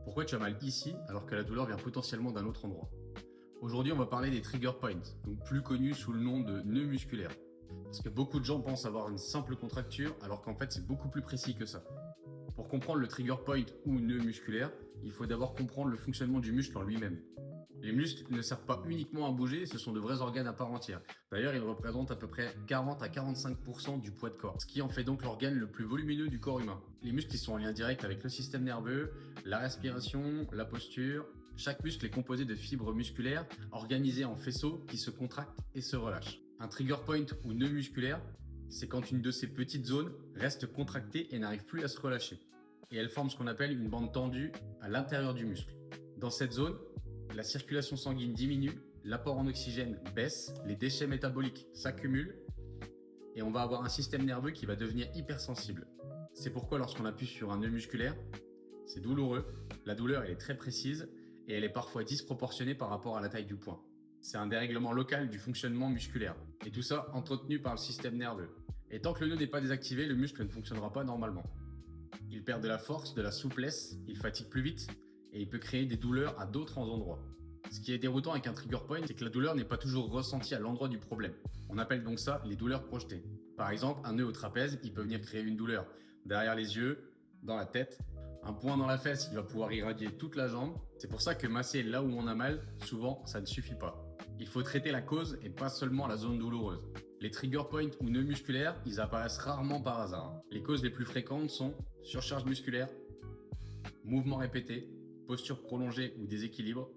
Pourquoi tu as mal ici alors que la douleur vient potentiellement d'un autre endroit? Aujourd'hui, on va parler des trigger points, donc plus connus sous le nom de nœuds musculaires. Parce que beaucoup de gens pensent avoir une simple contracture alors qu'en fait c'est beaucoup plus précis que ça. Pour comprendre le trigger point ou nœud musculaire, il faut d'abord comprendre le fonctionnement du muscle en lui-même. Les muscles ne servent pas uniquement à bouger, ce sont de vrais organes à part entière. D'ailleurs, ils représentent à peu près 40 à 45% du poids de corps, ce qui en fait donc l'organe le plus volumineux du corps humain. Les muscles ils sont en lien direct avec le système nerveux, la respiration, la posture. Chaque muscle est composé de fibres musculaires organisées en faisceaux qui se contractent et se relâchent. Un trigger point ou nœud musculaire, c'est quand une de ces petites zones reste contractée et n'arrive plus à se relâcher. Et elle forme ce qu'on appelle une bande tendue à l'intérieur du muscle. Dans cette zone, la circulation sanguine diminue, l'apport en oxygène baisse, les déchets métaboliques s'accumulent et on va avoir un système nerveux qui va devenir hypersensible. C'est pourquoi lorsqu'on appuie sur un nœud musculaire, c'est douloureux, la douleur elle est très précise et elle est parfois disproportionnée par rapport à la taille du point. C'est un dérèglement local du fonctionnement musculaire et tout ça entretenu par le système nerveux. Et tant que le nœud n'est pas désactivé, le muscle ne fonctionnera pas normalement. Il perd de la force, de la souplesse, il fatigue plus vite et il peut créer des douleurs à d'autres endroits. Ce qui est déroutant avec un trigger point, c'est que la douleur n'est pas toujours ressentie à l'endroit du problème. On appelle donc ça les douleurs projetées. Par exemple, un nœud au trapèze, il peut venir créer une douleur derrière les yeux, dans la tête. Un point dans la fesse, il va pouvoir irradier toute la jambe. C'est pour ça que masser là où on a mal, souvent, ça ne suffit pas. Il faut traiter la cause et pas seulement la zone douloureuse. Les trigger points ou nœuds musculaires, ils apparaissent rarement par hasard. Les causes les plus fréquentes sont surcharge musculaire, mouvements répétés, posture prolongée ou déséquilibre,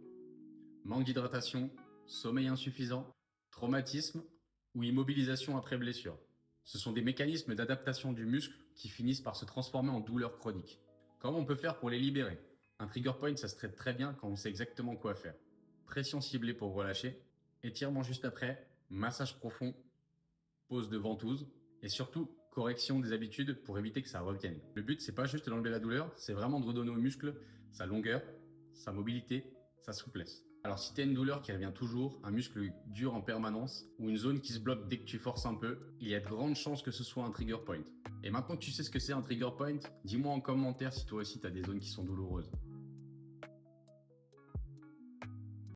manque d'hydratation, sommeil insuffisant, traumatisme ou immobilisation après blessure. Ce sont des mécanismes d'adaptation du muscle qui finissent par se transformer en douleur chronique. Comment on peut faire pour les libérer? Un trigger point, ça se traite très bien quand on sait exactement quoi faire. Pression ciblée pour relâcher, étirement juste après, massage profond, pose de ventouse et surtout correction des habitudes pour éviter que ça revienne. Le but, c'est pas juste d'enlever la douleur, c'est vraiment de redonner au muscle sa longueur, sa mobilité, sa souplesse. Alors si tu as une douleur qui revient toujours, un muscle dur en permanence ou une zone qui se bloque dès que tu forces un peu, il y a de grandes chances que ce soit un trigger point. Et maintenant que tu sais ce que c'est un trigger point, dis-moi en commentaire si toi aussi tu as des zones qui sont douloureuses.